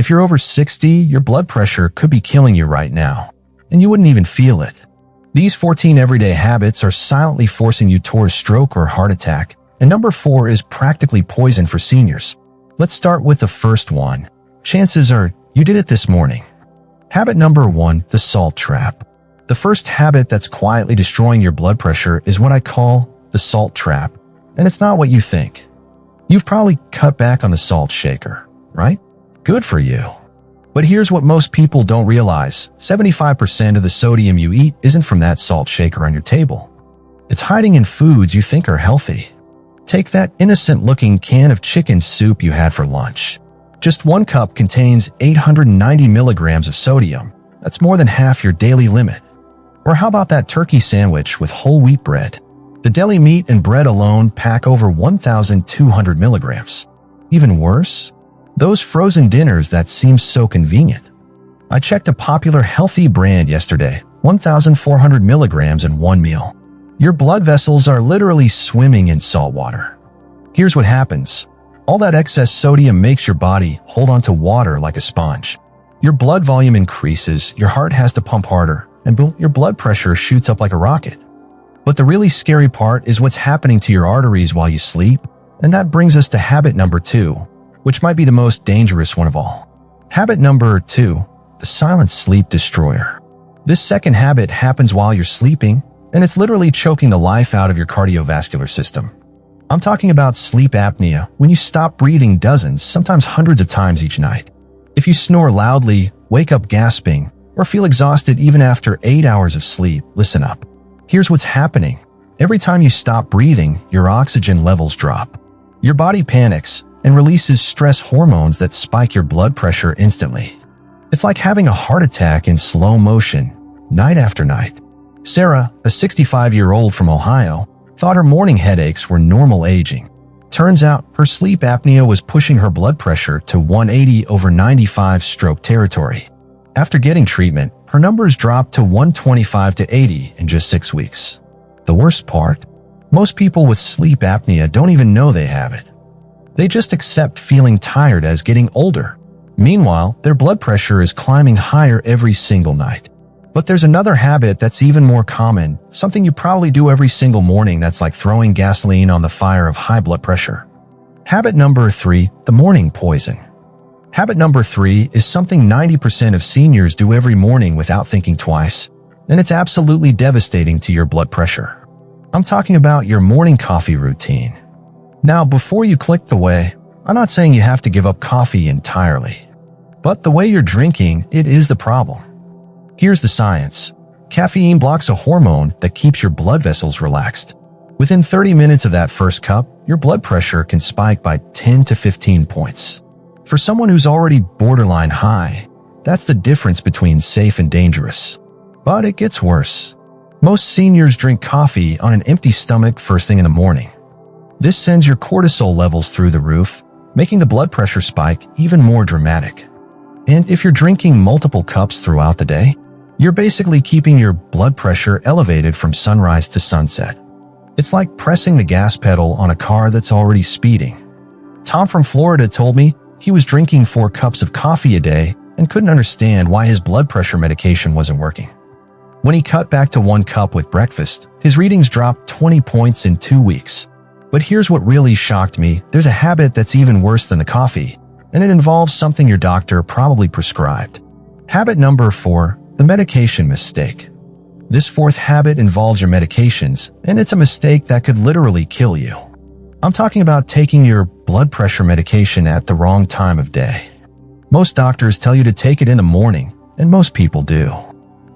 If you're over 60, your blood pressure could be killing you right now, and you wouldn't even feel it. These 14 everyday habits are silently forcing you toward stroke or heart attack, and number 4 is practically poison for seniors. Let's start with the first one. Chances are you did it this morning. Habit number 1, the salt trap. The first habit that's quietly destroying your blood pressure is what I call the salt trap, and it's not what you think. You've probably cut back on the salt shaker, right? Good for you. But here's what most people don't realize. 75% of the sodium you eat isn't from that salt shaker on your table. It's hiding in foods you think are healthy. Take that innocent-looking can of chicken soup you had for lunch. Just 1 cup contains 890 milligrams of sodium. That's more than half your daily limit. Or how about that turkey sandwich with whole wheat bread? The deli meat and bread alone pack over 1,200 milligrams. Even worse, those frozen dinners that seem so convenient. I checked a popular healthy brand yesterday, 1,400 milligrams in one meal. Your blood vessels are literally swimming in salt water. Here's what happens. All that excess sodium makes your body hold on to water like a sponge. Your blood volume increases, your heart has to pump harder, and boom, your blood pressure shoots up like a rocket. But the really scary part is what's happening to your arteries while you sleep, and that brings us to habit number 2, which might be the most dangerous one of all. Habit number 2, the silent sleep destroyer. This second habit happens while you're sleeping, and it's literally choking the life out of your cardiovascular system. I'm talking about sleep apnea, when you stop breathing dozens, sometimes hundreds of times each night. If you snore loudly, wake up gasping, or feel exhausted even after 8 hours of sleep, listen up. Here's what's happening. Every time you stop breathing, your oxygen levels drop. Your body panics and releases stress hormones that spike your blood pressure instantly. It's like having a heart attack in slow motion, night after night. Sarah, a 65-year-old from Ohio, thought her morning headaches were normal aging. Turns out her sleep apnea was pushing her blood pressure to 180/95 stroke territory. After getting treatment, her numbers dropped to 125/80 in just 6 weeks. The worst part? Most people with sleep apnea don't even know they have it. They just accept feeling tired as getting older. Meanwhile, their blood pressure is climbing higher every single night. But there's another habit that's even more common, something you probably do every single morning that's like throwing gasoline on the fire of high blood pressure. Habit number 3, the morning poison. Habit number 3 is something 90% of seniors do every morning without thinking twice, and it's absolutely devastating to your blood pressure. I'm talking about your morning coffee routine. Now, before you click away, I'm not saying you have to give up coffee entirely. But the way you're drinking, it is the problem. Here's the science. Caffeine blocks a hormone that keeps your blood vessels relaxed. Within 30 minutes of that first cup, your blood pressure can spike by 10 to 15 points. For someone who's already borderline high, that's the difference between safe and dangerous. But it gets worse. Most seniors drink coffee on an empty stomach first thing in the morning. This sends your cortisol levels through the roof, making the blood pressure spike even more dramatic. And if you're drinking multiple cups throughout the day, you're basically keeping your blood pressure elevated from sunrise to sunset. It's like pressing the gas pedal on a car that's already speeding. Tom from Florida told me he was drinking 4 cups of coffee a day and couldn't understand why his blood pressure medication wasn't working. When he cut back to 1 cup with breakfast, his readings dropped 20 points in 2 weeks. But here's what really shocked me. There's a habit that's even worse than the coffee, and it involves something your doctor probably prescribed. Habit number 4, the medication mistake. This 4th habit involves your medications, and it's a mistake that could literally kill you. I'm talking about taking your blood pressure medication at the wrong time of day. Most doctors tell you to take it in the morning, and most people do.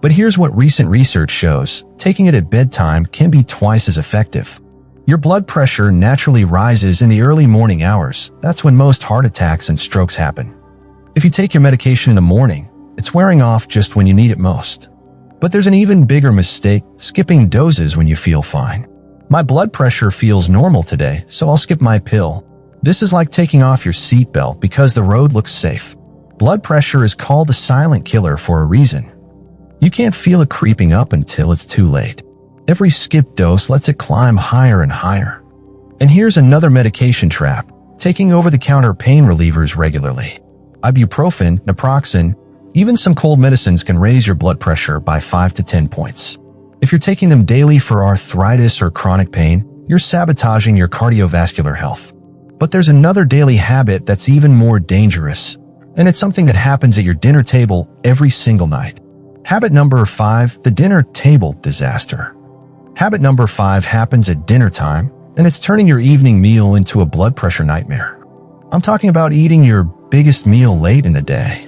But here's what recent research shows. Taking it at bedtime can be twice as effective. Your blood pressure naturally rises in the early morning hours. That's when most heart attacks and strokes happen. If you take your medication in the morning, it's wearing off just when you need it most. But there's an even bigger mistake, skipping doses when you feel fine. My blood pressure feels normal today, so I'll skip my pill. This is like taking off your seatbelt because the road looks safe. Blood pressure is called the silent killer for a reason. You can't feel it creeping up until it's too late. Every skipped dose lets it climb higher and higher. And here's another medication trap, taking over-the-counter pain relievers regularly. ibuprofen, naproxen, even some cold medicines can raise your blood pressure by 5 to 10 points. If you're taking them daily for arthritis or chronic pain, you're sabotaging your cardiovascular health. But there's another daily habit that's even more dangerous, and it's something that happens at your dinner table every single night. Habit number 5, the dinner table disaster. Habit number 5 happens at dinner time, and it's turning your evening meal into a blood pressure nightmare. I'm talking about eating your biggest meal late in the day.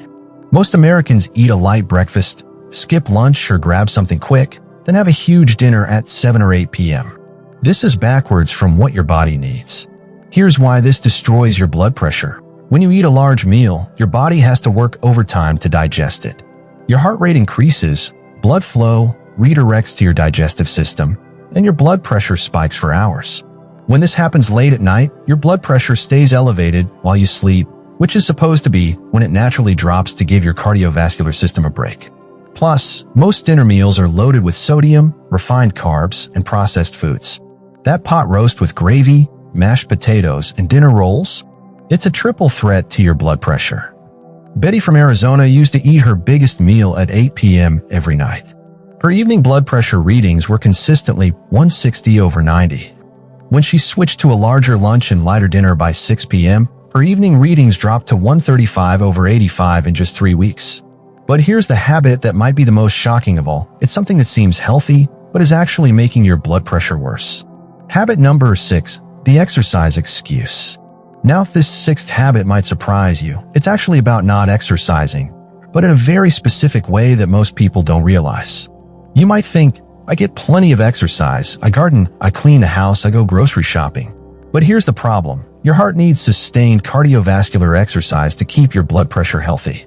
Most Americans eat a light breakfast, skip lunch or grab something quick, then have a huge dinner at 7 or 8 p.m. This is backwards from what your body needs. Here's why this destroys your blood pressure. When you eat a large meal, your body has to work overtime to digest it. Your heart rate increases, blood flow redirects to your digestive system, and your blood pressure spikes for hours. When this happens late at night, your blood pressure stays elevated while you sleep, which is supposed to be when it naturally drops to give your cardiovascular system a break. Plus, most dinner meals are loaded with sodium, refined carbs, and processed foods. That pot roast with gravy, mashed potatoes, and dinner rolls? It's a triple threat to your blood pressure. Betty from Arizona used to eat her biggest meal at 8 p.m. every night. Her evening blood pressure readings were consistently 160/90. When she switched to a larger lunch and lighter dinner by 6 p.m., her evening readings dropped to 135/85 in just 3 weeks. But here's the habit that might be the most shocking of all. It's something that seems healthy, but is actually making your blood pressure worse. Habit number 6, the exercise excuse. Now, if this 6th habit might surprise you, it's actually about not exercising, but in a very specific way that most people don't realize. You might think, I get plenty of exercise, I garden, I clean the house, I go grocery shopping. But here's the problem. Your heart needs sustained cardiovascular exercise to keep your blood pressure healthy.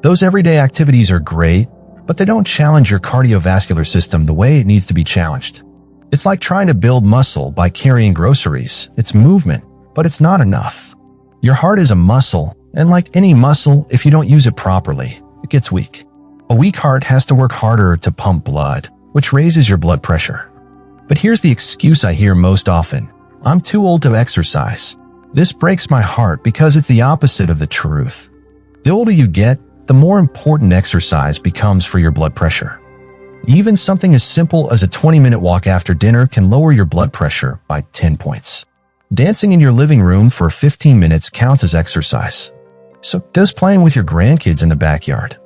Those everyday activities are great, but they don't challenge your cardiovascular system the way it needs to be challenged. It's like trying to build muscle by carrying groceries. It's movement, but it's not enough. Your heart is a muscle, and like any muscle, if you don't use it properly, it gets weak. A weak heart has to work harder to pump blood, which raises your blood pressure. But here's the excuse I hear most often. I'm too old to exercise. This breaks my heart because it's the opposite of the truth. The older you get, the more important exercise becomes for your blood pressure. Even something as simple as a 20-minute walk after dinner can lower your blood pressure by 10 points. Dancing in your living room for 15 minutes counts as exercise. So does playing with your grandkids in the backyard.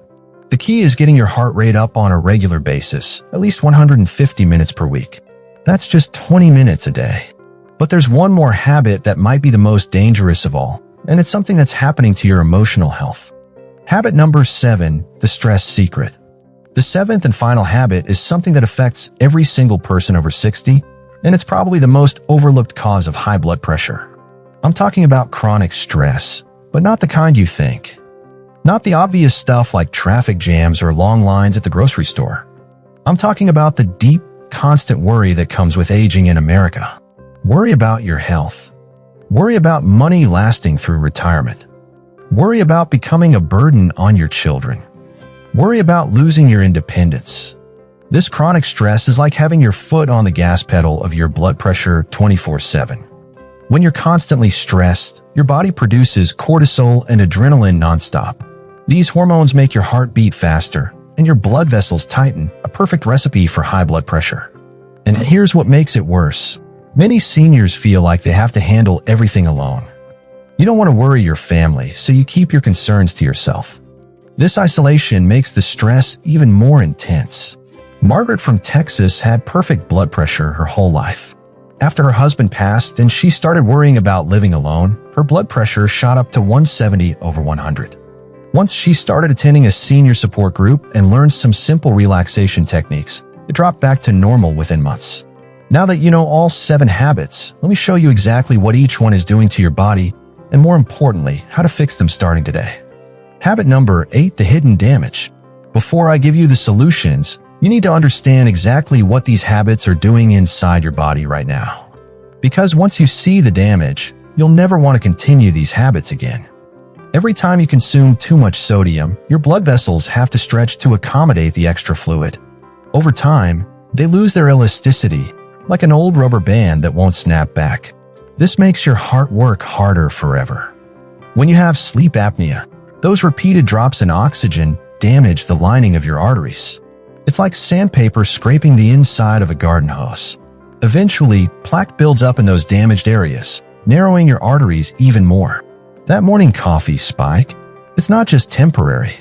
The key is getting your heart rate up on a regular basis, at least 150 minutes per week. That's just 20 minutes a day. But there's one more habit that might be the most dangerous of all, and it's something that's happening to your emotional health. Habit number 7, the stress secret. The 7th and final habit is something that affects every single person over 60, and it's probably the most overlooked cause of high blood pressure. I'm talking about chronic stress, but not the kind you think. Not the obvious stuff like traffic jams or long lines at the grocery store. I'm talking about the deep, constant worry that comes with aging in America. Worry about your health. Worry about money lasting through retirement. Worry about becoming a burden on your children. Worry about losing your independence. This chronic stress is like having your foot on the gas pedal of your blood pressure 24/7. When you're constantly stressed, your body produces cortisol and adrenaline nonstop. These hormones make your heart beat faster and your blood vessels tighten, a perfect recipe for high blood pressure. And here's what makes it worse. Many seniors feel like they have to handle everything alone. You don't want to worry your family, so you keep your concerns to yourself. This isolation makes the stress even more intense. Margaret from Texas had perfect blood pressure her whole life. After her husband passed and she started worrying about living alone, her blood pressure shot up to 170/100. Once she started attending a senior support group and learned some simple relaxation techniques, it dropped back to normal within months. Now that you know all 7 habits, let me show you exactly what each one is doing to your body, and more importantly, how to fix them starting today. Habit number 8, the hidden damage. Before I give you the solutions, you need to understand exactly what these habits are doing inside your body right now. Because once you see the damage, you'll never want to continue these habits again. Every time you consume too much sodium, your blood vessels have to stretch to accommodate the extra fluid. Over time, they lose their elasticity, like an old rubber band that won't snap back. This makes your heart work harder forever. When you have sleep apnea, Those repeated drops in oxygen damage the lining of your arteries. It's like sandpaper scraping the inside of a garden hose. Eventually, plaque builds up in those damaged areas, narrowing your arteries even more. That morning coffee spike, it's not just temporary.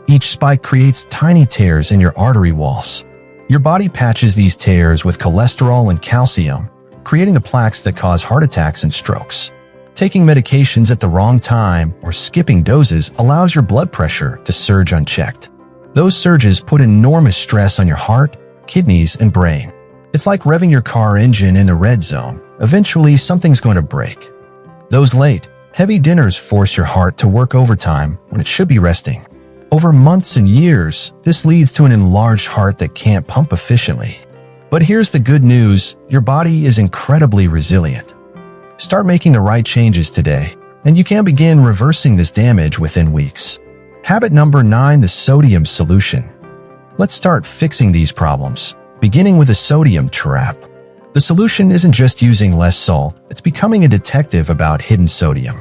Each spike creates tiny tears in your artery walls. Your body patches these tears with cholesterol and calcium, creating the plaques that cause heart attacks and strokes. Taking medications at the wrong time or skipping doses allows your blood pressure to surge unchecked. Those surges put enormous stress on your heart, kidneys, and brain. It's like revving your car engine in the red zone. Eventually, something's going to break. Those late, heavy dinners force your heart to work overtime when it should be resting. Over months and years, this leads to an enlarged heart that can't pump efficiently. But here's the good news, your body is incredibly resilient. Start making the right changes today, and you can begin reversing this damage within weeks. Habit number 9, the sodium solution. Let's start fixing these problems, beginning with the sodium trap. The solution isn't just using less salt, it's becoming a detective about hidden sodium.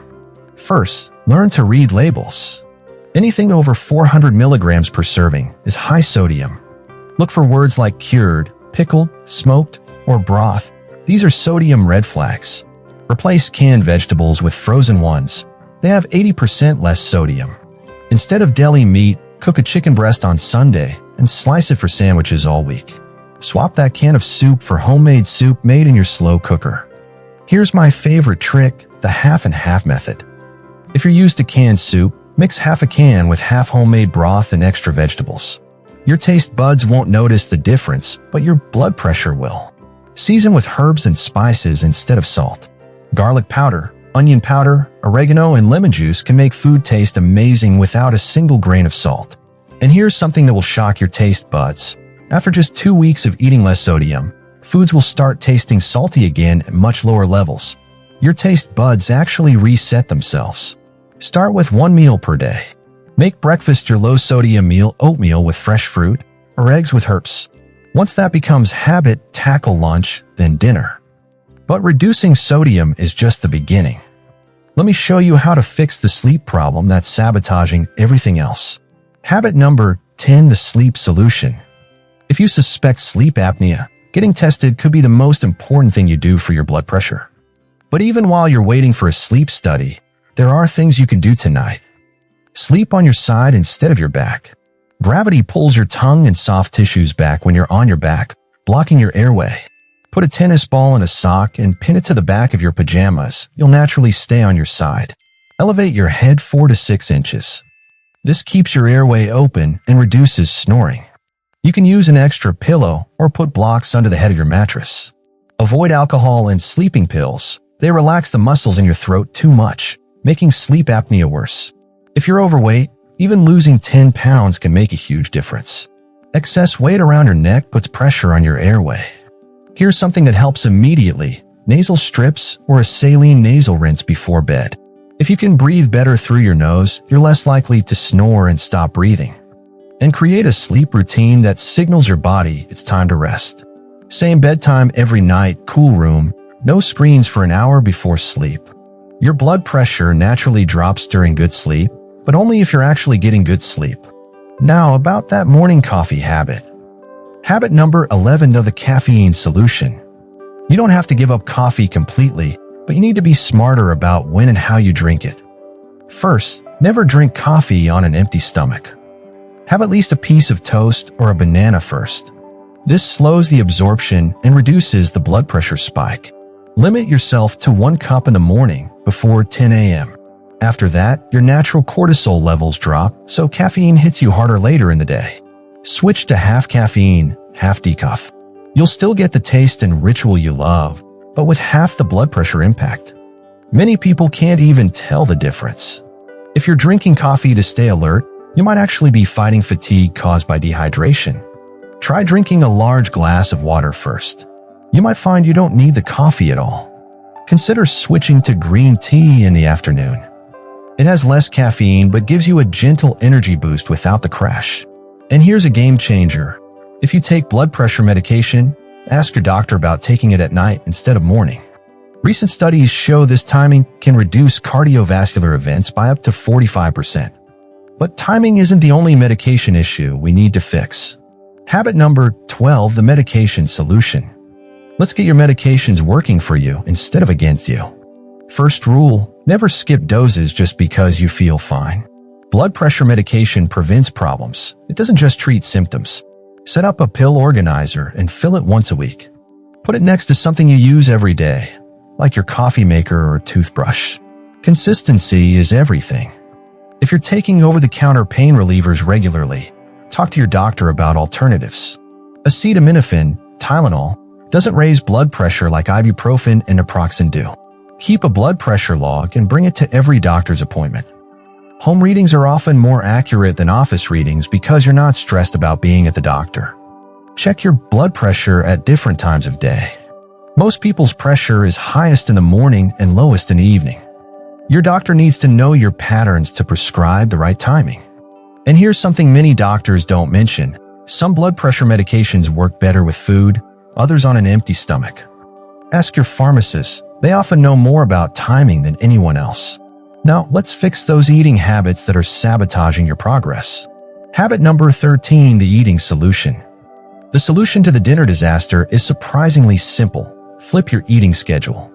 First, learn to read labels. Anything over 400 milligrams per serving is high sodium. Look for words like cured, pickled, smoked, or broth. These are sodium red flags. Replace canned vegetables with frozen ones. They have 80% less sodium. Instead of deli meat, cook a chicken breast on Sunday and slice it for sandwiches all week. Swap that can of soup for homemade soup made in your slow cooker. Here's my favorite trick, the half and half method. If you're used to canned soup, mix half a can with half homemade broth and extra vegetables. Your taste buds won't notice the difference, but your blood pressure will. Season with herbs and spices instead of salt. Garlic powder, onion powder, oregano, and lemon juice can make food taste amazing without a single grain of salt. And here's something that will shock your taste buds. After just 2 weeks of eating less sodium, foods will start tasting salty again at much lower levels. Your taste buds actually reset themselves. Start with 1 meal per day. Make breakfast your low-sodium meal, oatmeal with fresh fruit, or eggs with herbs. Once that becomes habit, tackle lunch, then dinner. But reducing sodium is just the beginning. Let me show you how to fix the sleep problem that's sabotaging everything else. Habit number 10, the sleep solution. If you suspect sleep apnea, getting tested could be the most important thing you do for your blood pressure. But even while you're waiting for a sleep study, there are things you can do tonight. Sleep on your side instead of your back. Gravity pulls your tongue and soft tissues back when you're on your back, blocking your airway. Put a tennis ball in a sock and pin it to the back of your pajamas. You'll naturally stay on your side. Elevate your head 4 to 6 inches. This keeps your airway open and reduces snoring. You can use an extra pillow or put blocks under the head of your mattress. Avoid alcohol and sleeping pills. They relax the muscles in your throat too much, making sleep apnea worse. If you're overweight, even losing 10 pounds can make a huge difference. Excess weight around your neck puts pressure on your airway. Here's something that helps immediately: nasal strips or a saline nasal rinse before bed. If you can breathe better through your nose, you're less likely to snore and stop breathing. And create a sleep routine that signals your body it's time to rest. Same bedtime every night, cool room, no screens for an hour before sleep. Your blood pressure naturally drops during good sleep, but only if you're actually getting good sleep. Now, about that morning coffee habit. Habit number 11, the caffeine solution. You don't have to give up coffee completely, but you need to be smarter about when and how you drink it. First, never drink coffee on an empty stomach. Have at least a piece of toast or a banana first. This slows the absorption and reduces the blood pressure spike. Limit yourself to 1 cup in the morning before 10 a.m. After that, your natural cortisol levels drop, so caffeine hits you harder later in the day. Switch to half caffeine, half decaf. You'll still get the taste and ritual you love, but with half the blood pressure impact. Many people can't even tell the difference. If you're drinking coffee to stay alert, you might actually be fighting fatigue caused by dehydration. Try drinking a large glass of water first. You might find you don't need the coffee at all. Consider switching to green tea in the afternoon. It has less caffeine but gives you a gentle energy boost without the crash. And here's a game changer. If you take blood pressure medication, ask your doctor about taking it at night instead of morning. Recent studies show this timing can reduce cardiovascular events by up to 45%. But timing isn't the only medication issue we need to fix. Habit number 12, the medication solution. Let's get your medications working for you instead of against you. First rule, never skip doses just because you feel fine. Blood pressure medication prevents problems. It doesn't just treat symptoms. Set up a pill organizer and fill it once a week. Put it next to something you use every day, like your coffee maker or toothbrush. Consistency is everything. If you're taking over-the-counter pain relievers regularly, talk to your doctor about alternatives. Acetaminophen, Tylenol, doesn't raise blood pressure like ibuprofen and naproxen do. Keep a blood pressure log and bring it to every doctor's appointment. Home readings are often more accurate than office readings because you're not stressed about being at the doctor. Check your blood pressure at different times of day. Most people's pressure is highest in the morning and lowest in the evening. Your doctor needs to know your patterns to prescribe the right timing. And here's something many doctors don't mention. Some blood pressure medications work better with food, others on an empty stomach. Ask your pharmacist. They often know more about timing than anyone else. Now, let's fix those eating habits that are sabotaging your progress. Habit number 13, the eating solution. The solution to the dinner disaster is surprisingly simple. Flip your eating schedule.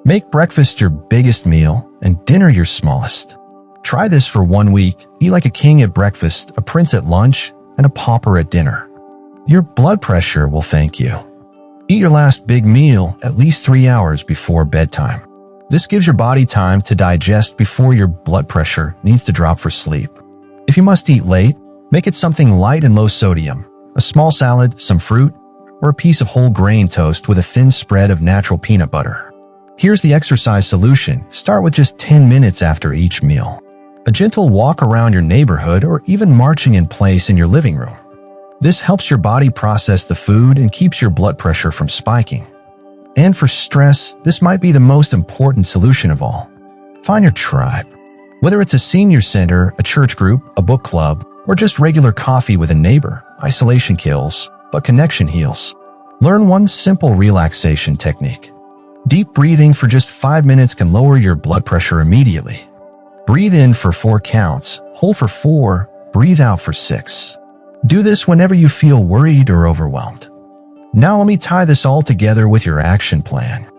Make breakfast your biggest meal and dinner your smallest. Try this for 1 week. Eat like a king at breakfast, a prince at lunch, and a pauper at dinner. Your blood pressure will thank you. Eat your last big meal at least 3 hours before bedtime. This gives your body time to digest before your blood pressure needs to drop for sleep. If you must eat late, make it something light and low sodium. A small salad, some fruit, or a piece of whole grain toast with a thin spread of natural peanut butter. Here's the exercise solution. Start with just 10 minutes after each meal. A gentle walk around your neighborhood or even marching in place in your living room. This helps your body process the food and keeps your blood pressure from spiking. And for stress, this might be the most important solution of all. Find your tribe. Whether it's a senior center, a church group, a book club, or just regular coffee with a neighbor, isolation kills, but connection heals. Learn one simple relaxation technique. Deep breathing for just 5 minutes can lower your blood pressure immediately. Breathe in for 4 counts, hold for 4, breathe out for 6. Do this whenever you feel worried or overwhelmed. Now let me tie this all together with your action plan.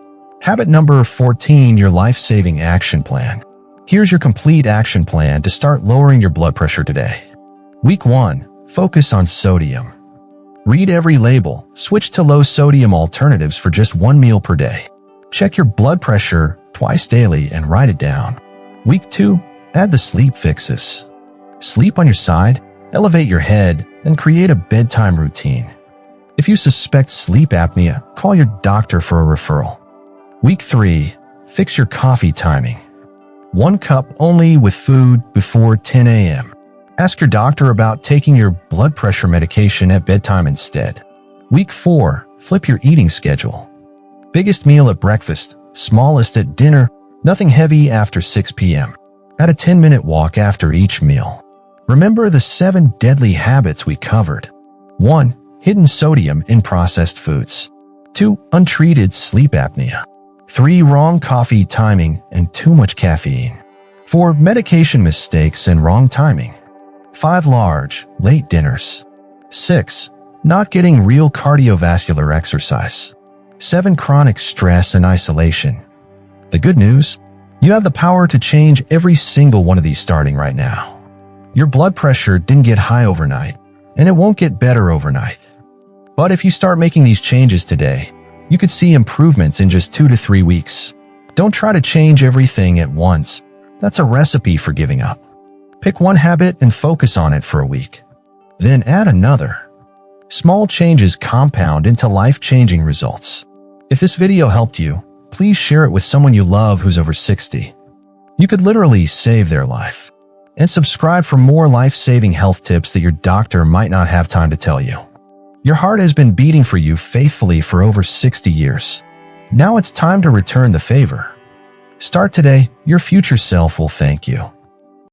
Habit number 14, your life-saving action plan. Here's your complete action plan to start lowering your blood pressure today. Week 1, focus on sodium. Read every label, switch to low-sodium alternatives for just 1 meal per day. Check your blood pressure twice daily and write it down. Week 2, add the sleep fixes. Sleep on your side, elevate your head, and create a bedtime routine. If you suspect sleep apnea, call your doctor for a referral. Week 3, fix your coffee timing. 1 cup only with food before 10 a.m. Ask your doctor about taking your blood pressure medication at bedtime instead. Week 4, flip your eating schedule. Biggest meal at breakfast, smallest at dinner, nothing heavy after 6 p.m. Add a 10-minute walk after each meal. Remember the 7 deadly habits we covered. 1. Hidden sodium in processed foods. 2. Untreated sleep apnea. 3. Wrong coffee timing and too much caffeine. 4. Medication mistakes and wrong timing. 5. Large, late dinners. 6. Not getting real cardiovascular exercise. 7. Chronic stress and isolation. The good news? You have the power to change every single one of these starting right now. Your blood pressure didn't get high overnight, and it won't get better overnight. But if you start making these changes today, you could see improvements in just 2 to 3 weeks. Don't try to change everything at once. That's a recipe for giving up. Pick one habit and focus on it for a week. Then add another. Small changes compound into life-changing results. If this video helped you, please share it with someone you love who's over 60. You could literally save their life. And subscribe for more life-saving health tips that your doctor might not have time to tell you. Your heart has been beating for you faithfully for over 60 years. Now it's time to return the favor. Start today, your future self will thank you.